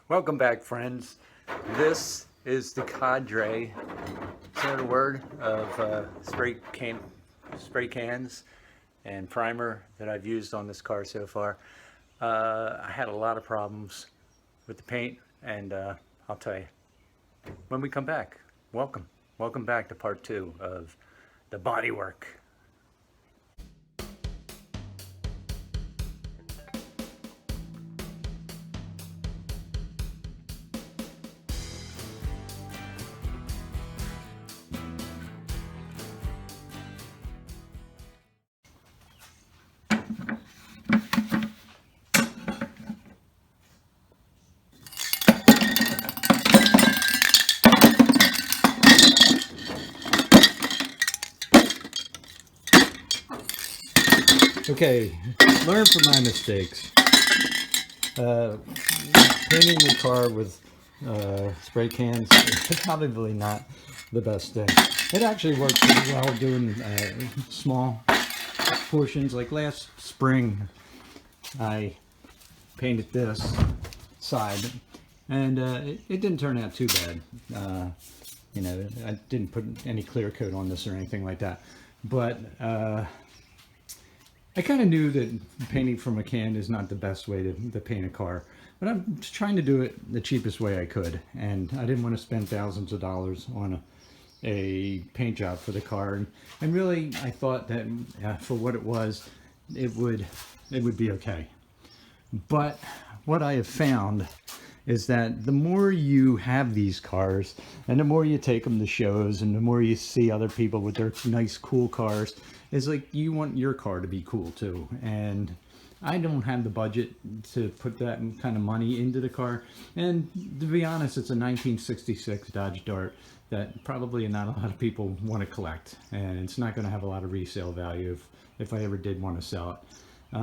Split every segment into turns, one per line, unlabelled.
Welcome back, friends. This is the cadre, is that a word, of spray cans and primer that I've used on this car so far. I had a lot of problems with the paint, and I'll tell you when we come back. Welcome back to part two of the body work. Okay, learn from my mistakes. Uh, Painting your car with spray cans is probably not the best thing. It actually works pretty well doing small portions. Like last spring, I painted this side, and it didn't turn out too bad. I didn't put any clear coat on this or anything like that, but I kind of knew that painting from a can is not the best way to paint a car, but I'm just trying to do it the cheapest way I could, and I didn't want to spend thousands of dollars on a paint job for the car. And really, I thought that for what it was, it would be okay. But what I have found is that the more you have these cars and the more you take them to shows and the more you see other people with their nice cool cars, it's like you want your car to be cool too. And I don't have the budget to put that kind of money into the car. And to be honest, it's a 1966 Dodge Dart that probably not a lot of people want to collect, and it's not going to have a lot of resale value if I ever did want to sell it.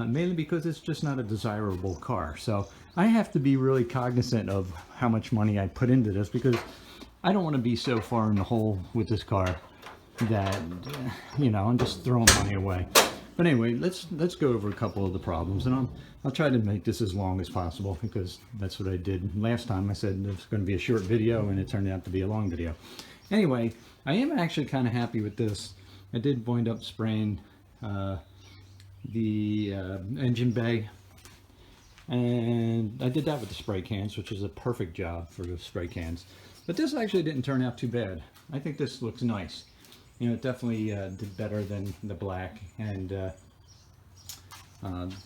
Mainly because it's just not a desirable car. So I have to be really cognizant of how much money I put into this, because I don't want to be so far in the hole with this car that I'm just throwing money away. But anyway, let's go over a couple of the problems, and I'll try to make this as long as possible, because that's what I did last time. I said it was going to be a short video, and it turned out to be a long video. Anyway, I am actually kind of happy with this. I did wind up spraying the engine bay, and I did that with the spray cans, which is a perfect job for the spray cans. But this actually didn't turn out too bad. I think this looks nice. It definitely did better than the black, and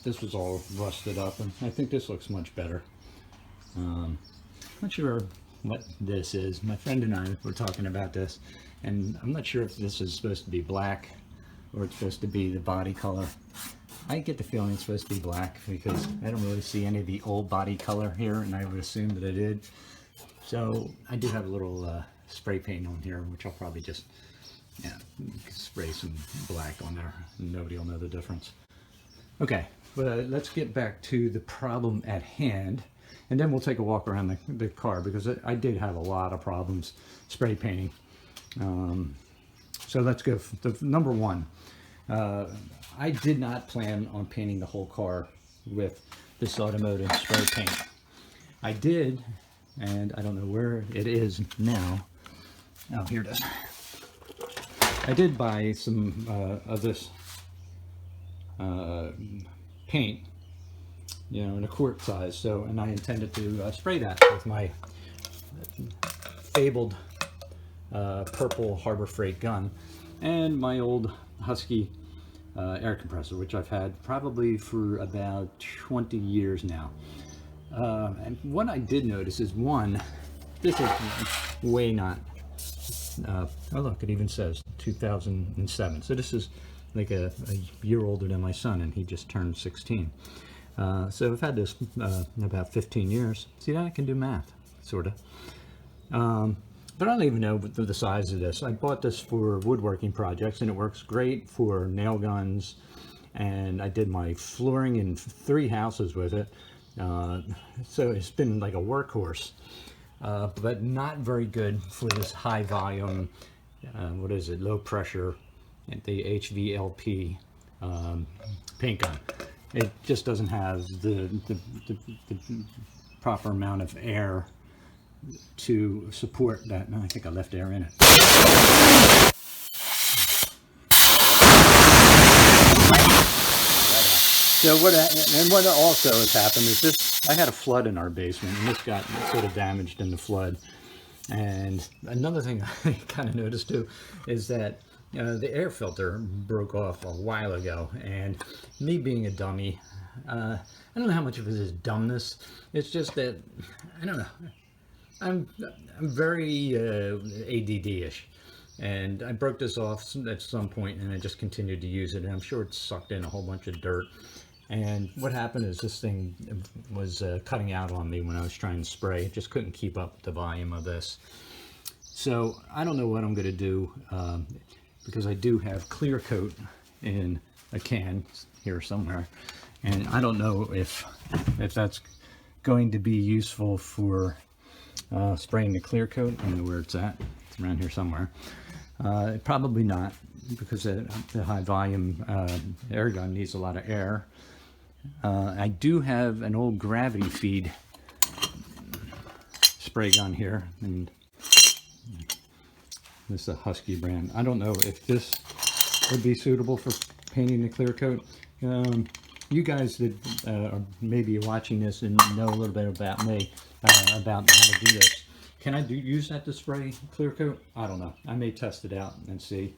this was all rusted up, and I think this looks much better. Not sure what this is. My friend and I were talking about this, and I'm not sure if this is supposed to be black or it's supposed to be the body color. I get the feeling it's supposed to be black, because I don't really see any of the old body color here, and I would assume that it did. So I do have a little spray paint on here, which I'll probably just spray some black on there, and nobody will know the difference. Okay, but let's get back to the problem at hand, and then we'll take a walk around the car, because I did have a lot of problems spray painting. So let's go to number one. I did not plan on painting the whole car with this automotive spray paint. I did, and I don't know where it is now. Oh, here it is. I did buy some of this paint, in a quart size. And I intended to spray that with my fabled purple Harbor Freight gun and my old Husky air compressor, which I've had probably for about 20 years now. And what I did notice is, one, this is way not. Oh look, it even says 2007. So this is like a year older than my son, and he just turned 16. So I've had this about 15 years. See that? I can do math, sort of. But I don't even know the size of this. I bought this for woodworking projects, and it works great for nail guns. And I did my flooring in 3 houses with it. So it's been like a workhorse. But not very good for this high volume, low pressure, the HVLP paint gun. it just doesn't have the proper amount of air to support that. No, I think I left air in it. So what also has happened is this, I had a flood in our basement, and this got sort of damaged in the flood. And another thing I kind of noticed too is that the air filter broke off a while ago, and me being a dummy, I don't know how much of it is dumbness. It's just that, I don't know, I'm very ADD-ish, and I broke this off at some point, and I just continued to use it, and I'm sure it sucked in a whole bunch of dirt. And what happened is this thing was cutting out on me when I was trying to spray. It just couldn't keep up the volume of this. So I don't know what I'm going to do, because I do have clear coat in a can here somewhere, and I don't know if that's going to be useful for spraying the clear coat. I don't know where it's at. It's around here somewhere. Probably not, because the high volume air gun needs a lot of air. I do have an old gravity feed spray gun here, and this is a Husky brand. I don't know if this would be suitable for painting the clear coat. You guys that are maybe watching this and know a little bit about me, about how to do this. Can I use that to spray clear coat? I don't know. I may test it out and see.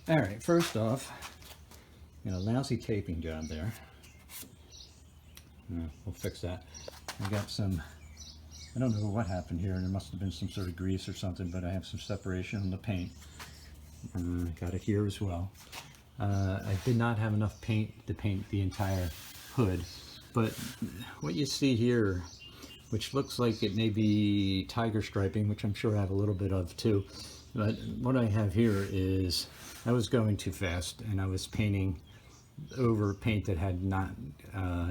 All right, first off, got a lousy taping job there. We'll fix that. I got some, I don't know what happened here. There must have been some sort of grease or something, but I have some separation on the paint. Got it here as well. I did not have enough paint to paint the entire hood, but what you see here, which looks like it may be tiger striping, which I'm sure I have a little bit of too, but what I have here is I was going too fast and I was painting over paint that had not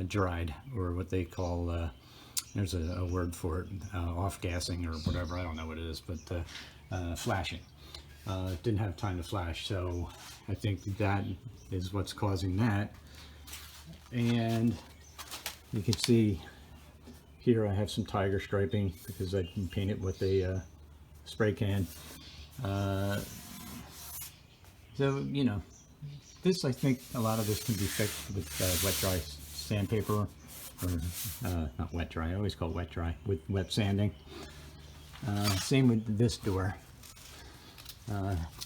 dried, or what they call, there's a word for it, off-gassing or whatever, I don't know what it is, but flashing. Didn't have time to flash, so I think that is what's causing that. And you can see here I have some tiger striping because I can paint it with a spray can. So, you know, this, I think a lot of this can be fixed with wet dry sandpaper, or not wet dry, I always call it wet dry, with wet sanding. Same with this door.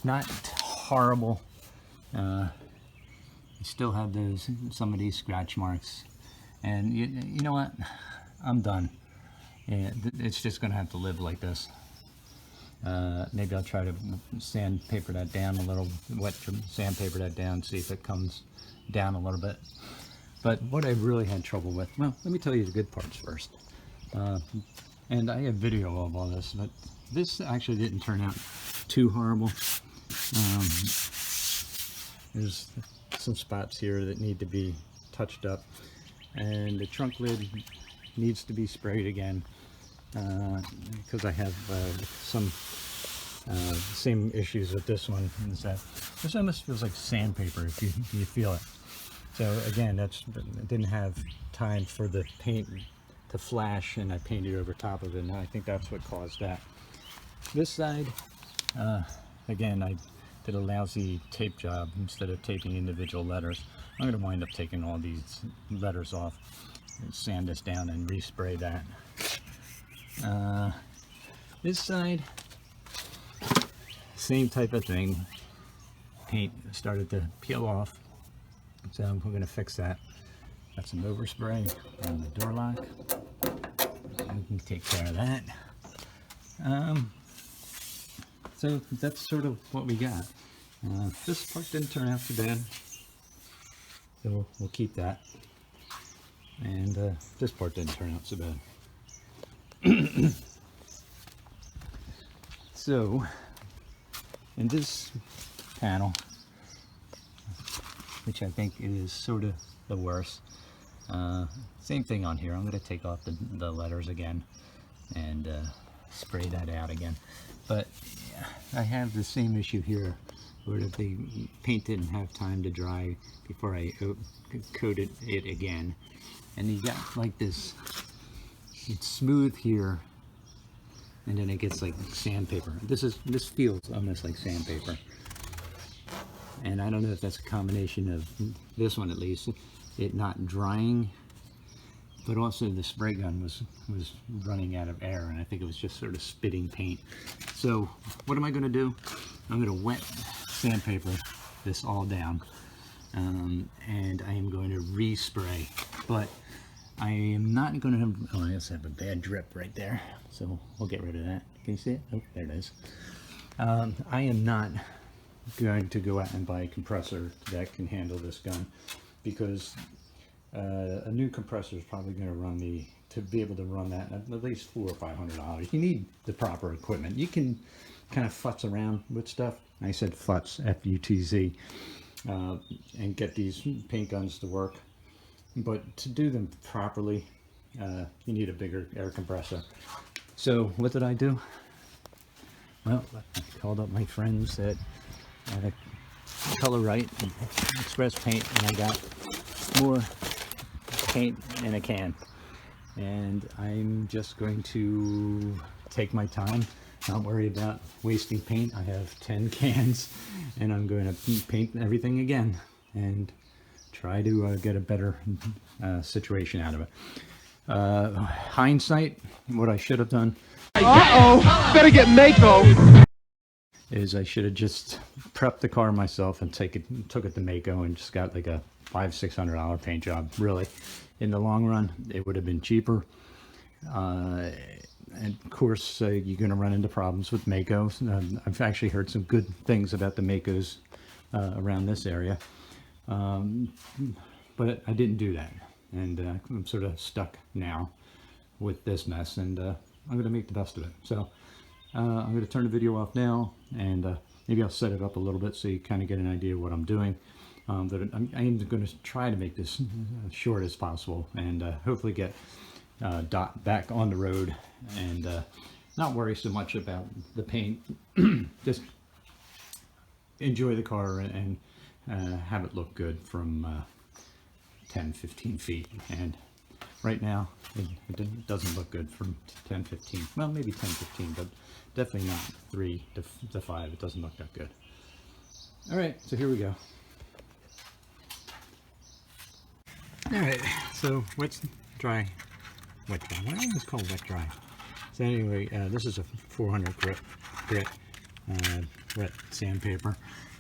Not horrible. You still have some of these scratch marks, and you know what? I'm done. Yeah, it's just gonna have to live like this. Maybe I'll try to sandpaper that down a little, wet sandpaper that down, see if it comes down a little bit. But what I really had trouble with, well, let me tell you the good parts first. And I have video of all this, but this actually didn't turn out too horrible. There's some spots here that need to be touched up, and the trunk lid needs to be sprayed again, because I have some same issues with this one, is that this almost feels like sandpaper if you feel it. So again, I didn't have time for the paint to flash, and I painted over top of it, and I think that's what caused that. This side, again, I did a lousy tape job. Instead of taping individual letters, I'm going to wind up taking all these letters off and sand this down and respray that. This side, same type of thing. Paint started to peel off, so we're going to fix that. Got some overspray on the door lock. We can take care of that. So that's sort of what we got. This part didn't turn out too bad, so we'll keep that. And this part didn't turn out so bad. So in this panel, which I think is sort of the worst, same thing on here. I'm going to take off the letters again and spray that out again. But I have the same issue here, where the paint didn't have time to dry before I coated it again. And you got like this, it's smooth here, and then it gets like sandpaper. This feels almost like sandpaper. And I don't know if that's a combination of this one, at least, it not drying, but also the spray gun was running out of air, and I think it was just sort of spitting paint. So what am I going to do? I'm going to wet sandpaper this all down, and I am going to respray. But I am not going to have, oh, I also have a bad drip right there, so we'll get rid of that. Can you see it? Oh, there it is. I am not going to go out and buy a compressor that can handle this gun, because a new compressor is probably going to run me, to be able to run that, at least $400 or $500. You need the proper equipment. You can kind of futz around with stuff. I said futz, F-U-T-Z, and get these paint guns to work. But to do them properly, you need a bigger air compressor. So what did I do? Well, I called up my friends at Color Right and Express Paint, and I got more paint in a can. And I'm just going to take my time, not worry about wasting paint. I have 10 cans, and I'm going to paint everything again and try to get a better situation out of it. Hindsight, what I should have done.
Uh-oh, better get Mako.
is I should have just prepped the car myself and took it to Mako and just got like a $500–600 paint job. Really, in the long run, it would have been cheaper. And of course, you're going to run into problems with Makos. I've actually heard some good things about the Makos around this area, but I didn't do that, and I'm sort of stuck now with this mess, and I'm going to make the best of it. So I'm going to turn the video off now, and maybe I'll set it up a little bit so you kind of get an idea of what I'm doing. But I'm going to try to make this short as possible, and hopefully get Dot back on the road and not worry so much about the paint. Just enjoy the car and have it look good from 10–15 feet. And right now it doesn't look good from 10–15. Well, maybe 10–15, but definitely not 3 to 5. It doesn't look that good. All right, so here we go. All right, so wet dry. Why do I always call it wet dry? So anyway, this is a 400 grit wet sandpaper,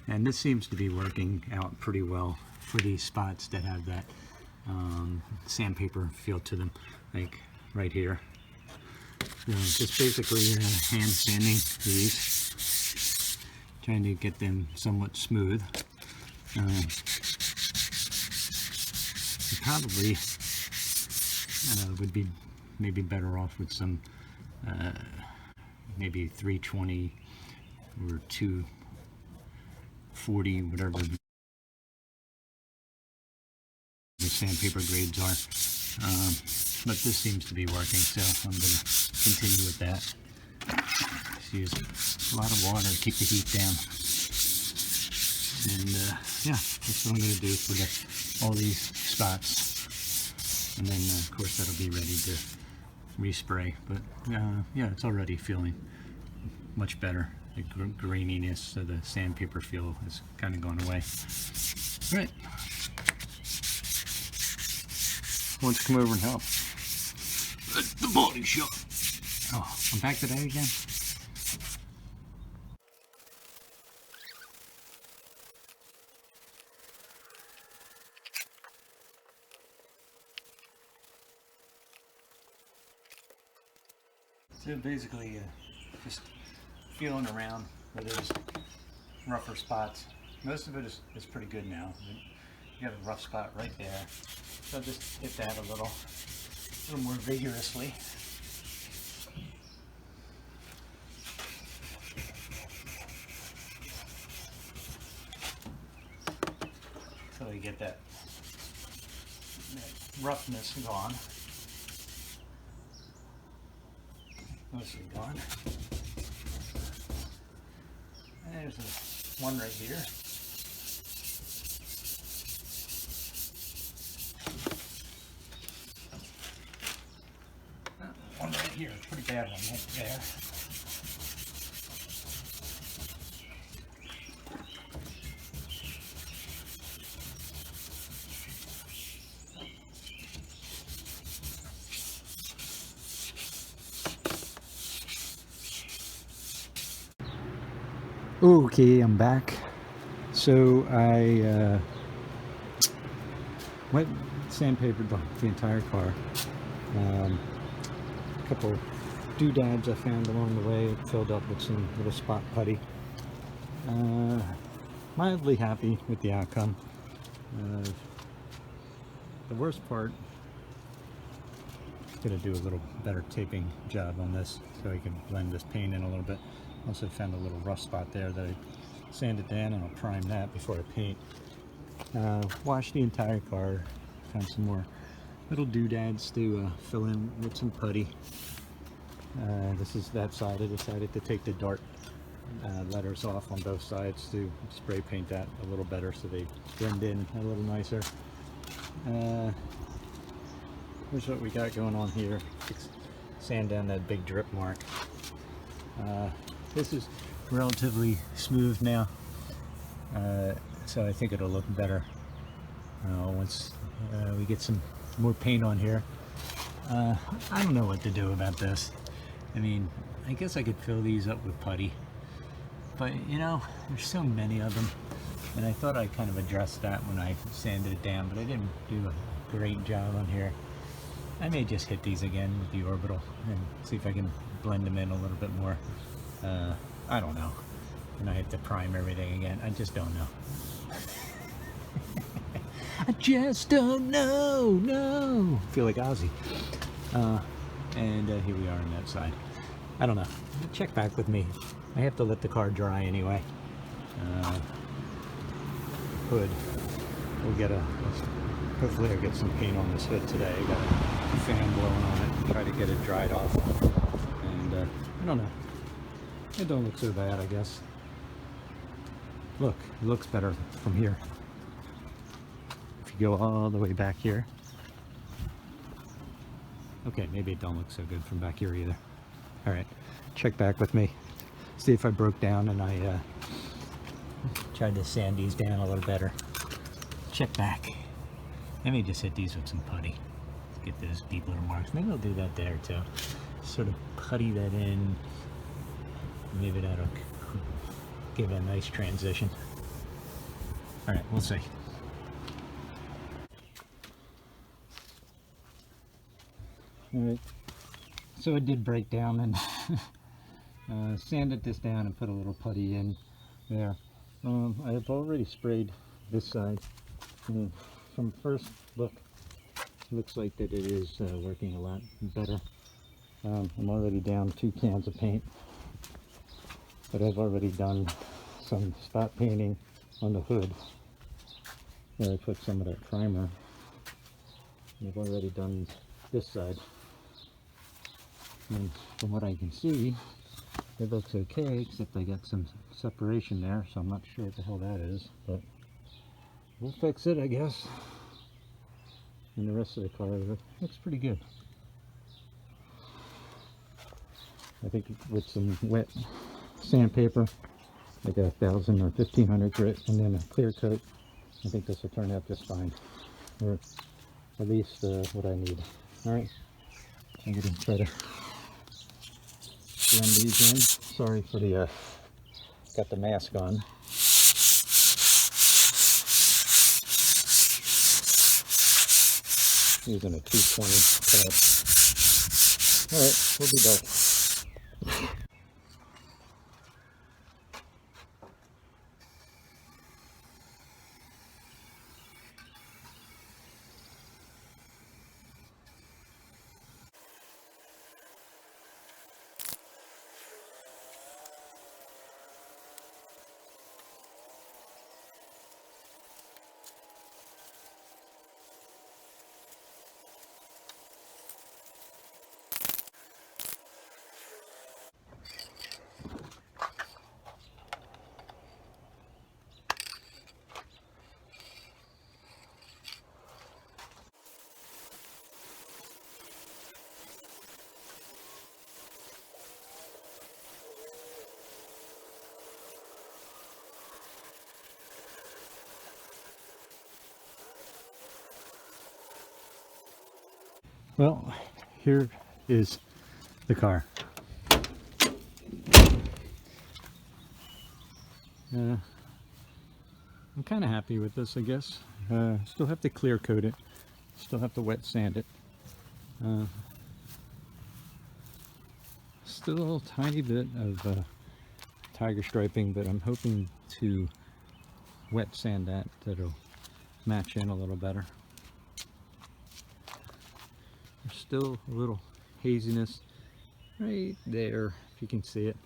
and this seems to be working out pretty well for these spots that have that sandpaper feel to them, like right here. Just basically hand sanding these, trying to get them somewhat smooth. Probably would be maybe better off with some maybe 320 or 240, whatever the sandpaper grades are. But this seems to be working, so I'm going to continue with that. Just use a lot of water to keep the heat down. And yeah, that's what I'm going to do for all these spots. And then of course that'll be ready to respray. But yeah, it's already feeling much better. The graininess of the sandpaper feel has kind of gone away. All right. Why don't you come over and help? Let the body shop. Oh, I'm back today again. So basically, just feeling around where there's rougher spots. Most of it is pretty good now. You got a rough spot right there. So I'll just hit that a little more vigorously. Until you get that roughness gone. Mostly gone. And there's one right here. One right here, a pretty bad one right there. Okay, I'm back. So I wet sandpapered the entire car. A couple doodads I found along the way, filled up with some little spot putty. Mildly happy with the outcome. The worst part, I'm gonna do a little better taping job on this so I can blend this paint in a little bit. Also found a little rough spot there that I sanded down, and I'll prime that before I paint. Washed the entire car, found some more little doodads to fill in with some putty. This is that side. I decided to take the dart letters off on both sides to spray paint that a little better so they blend in a little nicer. Here's what we got going on here. Sand down that big drip mark. This is relatively smooth now, so I think it'll look better once we get some more paint on here. I don't know what to do about this. I mean, I guess I could fill these up with putty,
but you know, there's so many of them, and I thought I kind of addressed that when I sanded it down, but I didn't do a great job on here. I may just hit these again with the orbital and see if I can blend them in a little bit more. I don't know. And I have to prime everything again. I just don't know. I just don't know. No. I feel like Ozzy. And here we are on that side. I don't know. Check back with me. I have to let the car dry anyway. Hood. We'll get a. Hopefully, I'll get some paint on this hood today. I got a fan blowing on it. Try to get it dried off. And I don't know. It don't look so bad, I guess. Look, it looks better from here. If you go all the way back here. Okay, maybe it don't look so good from back here either. All right, check back with me. See if I broke down and I tried to sand these down a little better. Check back. Let me just hit these with some putty. Let's get those deep little marks. Maybe I'll do that there too. Sort of putty that in. Maybe that'll give it a nice transition. All right, we'll see. All right, so it did break down and sanded this down and put a little putty in there. I have already sprayed this side. And from first look, it looks like that it is working a lot better. I'm already down 2 cans of paint, but I've already done some spot painting on the hood where I put some of that primer. I've already done this side, and from what I can see, it looks okay, except I got some separation there, so I'm not sure what the hell that is, but we'll fix it, I guess. And the rest of the car looks pretty good. I think with some wet sandpaper, like 1,000 or 1,500 grit, and then a clear coat, I think this will turn out just fine, or at least what I need. All right, I'm gonna try to blend these in. Sorry for the got the mask on. Using a 220 pad. All right, we'll be back. Well, here is the car. I'm kind of happy with this, I guess. Still have to clear coat it. Still have to wet sand it. Still a tiny bit of tiger striping, but I'm hoping to wet sand that. That'll match in a little better. There's still a little haziness right there, if you can see it.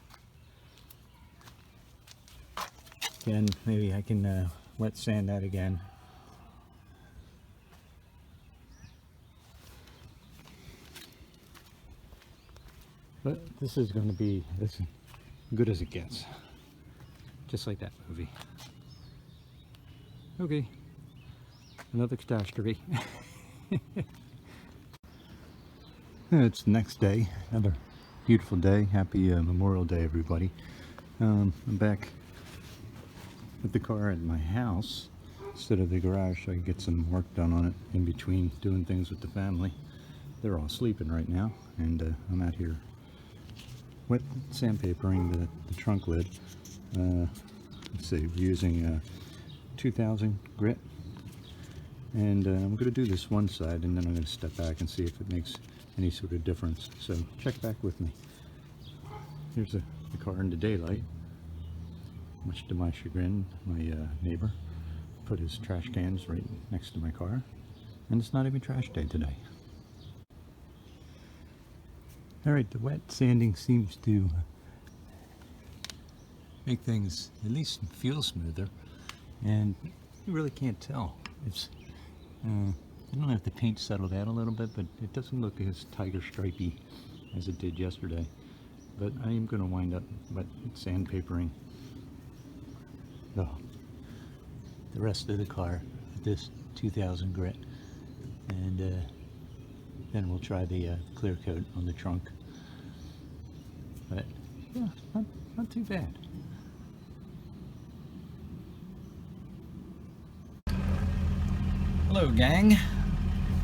Again, maybe I can wet sand that again. But this is going to be as good as it gets. Just like that movie. Okay, another catastrophe. It's the next day, another beautiful day. Happy Memorial Day, everybody. I'm back with the car at my house instead of the garage, so I can get some work done on it in between doing things with the family. They're all sleeping right now, and I'm out here wet sandpapering the trunk lid.
let's see, we're using 2000 grit, and I'm going to do this one side, and then I'm going to step back and see if it makes any sort of difference. So check back with me. Here's the car in the daylight. Much to my chagrin, my neighbor put his trash cans right next to my car, and it's not even trash day today. Alright, the wet sanding seems to make things at least feel smoother, and you really can't tell. It's I don't know if the paint settled out a little bit, but it doesn't look as tiger stripey as it did yesterday. But I am going to wind up wet sandpapering the rest of the car with this 2000 grit, and then we'll try the clear coat on the trunk. But yeah, not too bad. Hello gang,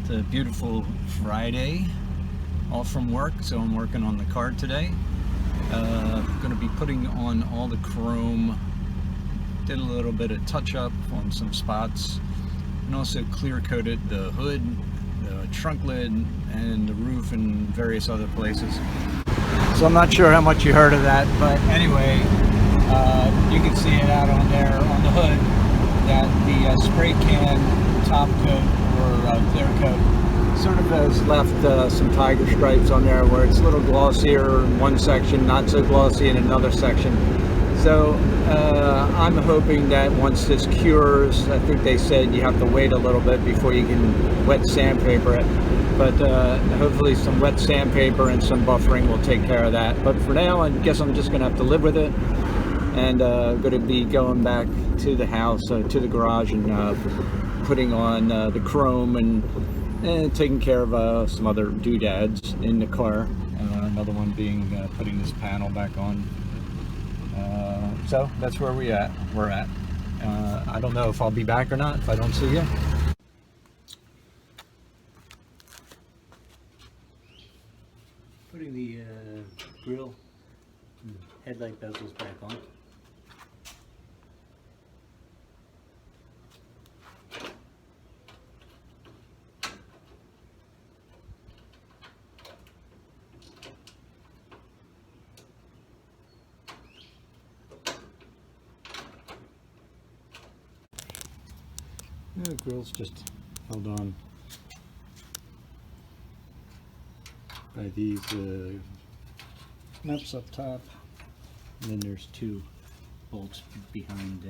it's a beautiful Friday, off from work, so I'm working on the car today. Going to be putting on all the chrome, did a little bit of touch up on some spots, and also clear coated the hood, the trunk lid, and the roof and various other places. So I'm not sure how much you heard of that, but anyway, you can see it out on there on the hood that the spray can top coat or clear coat sort of has left some tiger stripes on there where it's a little glossier in one section, not so glossy in another section. So I'm hoping that once this cures, I think they said you have to wait a little bit before you can wet sandpaper it, but hopefully some wet sandpaper and some buffering will take care of that. But for now, I guess I'm just going to have to live with it, and going to be going back to the house, to the garage, and putting on the chrome and taking care of some other doodads in the car. Another one being putting this panel back on. So that's where we're at. I don't know if I'll be back or not if I don't see you. Putting the grill and headlight bezels back on. The grill's just held on by these nuts up top, and then there's two bolts behind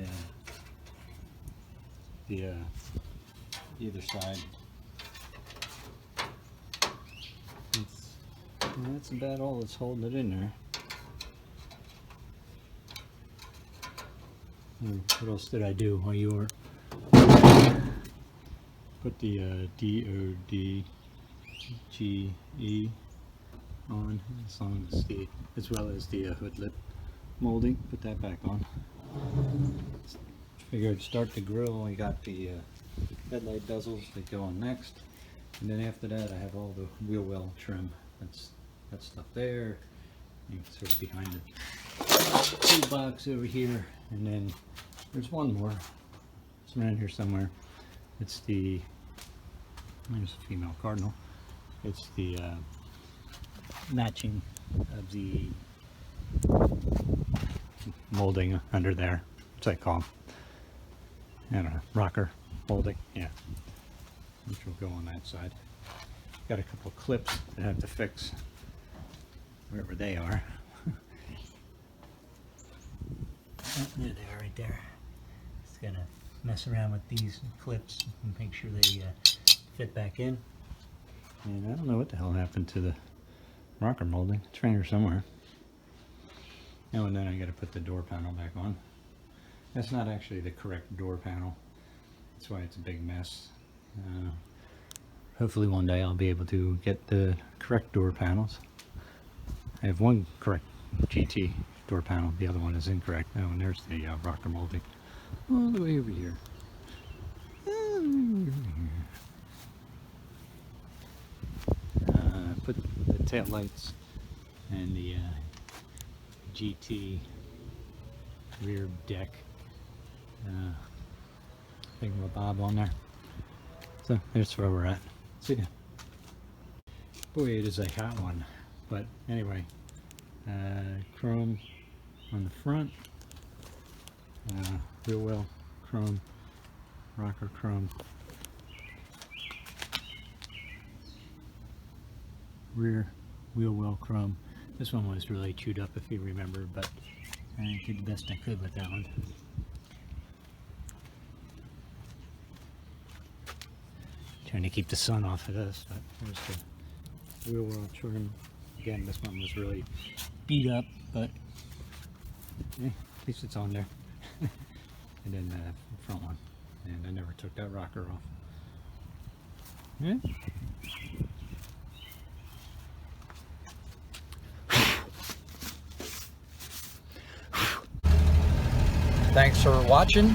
the either side. That's about all that's holding it in there. What else did I do while you were? Put the DODGE on, as well as the hood lip molding. Put that back on. Figured start the grill. I got the headlight bezels that go on next, and then after that I have all the wheel well trim. That's that stuff there. You can sort of behind the toolbox over here, and then there's one more. It's around here somewhere. It's the, there's a female cardinal. It's the matching of the molding under there. What's that called? I don't know, rocker molding, yeah. Which will go on that side. Got a couple clips that I have to fix wherever they are. Oh, there they are right there. Just gotta mess around with these clips and make sure they fit back in. And I don't know what the hell happened to the rocker molding. It's around here somewhere. Oh, and then I gotta put the door panel back on. That's not actually the correct door panel. That's why it's a big mess. Hopefully one day I'll be able to get the correct door panels. I have one correct GT door panel, the other one is incorrect. Oh, and there's the rocker molding all the way over here. Put the tail lights and the GT rear deck thingamabob on there. So there's where we're at. See ya. Boy, it is a hot one. But anyway, chrome on the front, wheel well chrome, rocker chrome, rear wheel well chrome. This one was really chewed up, if you remember, but I did the best I could with that one. Trying to keep the sun off of this, but there's the wheel well trim. Again, this one was really beat up, but at least it's on there. And then the front one, and I never took that rocker off. Yeah. Thanks for watching.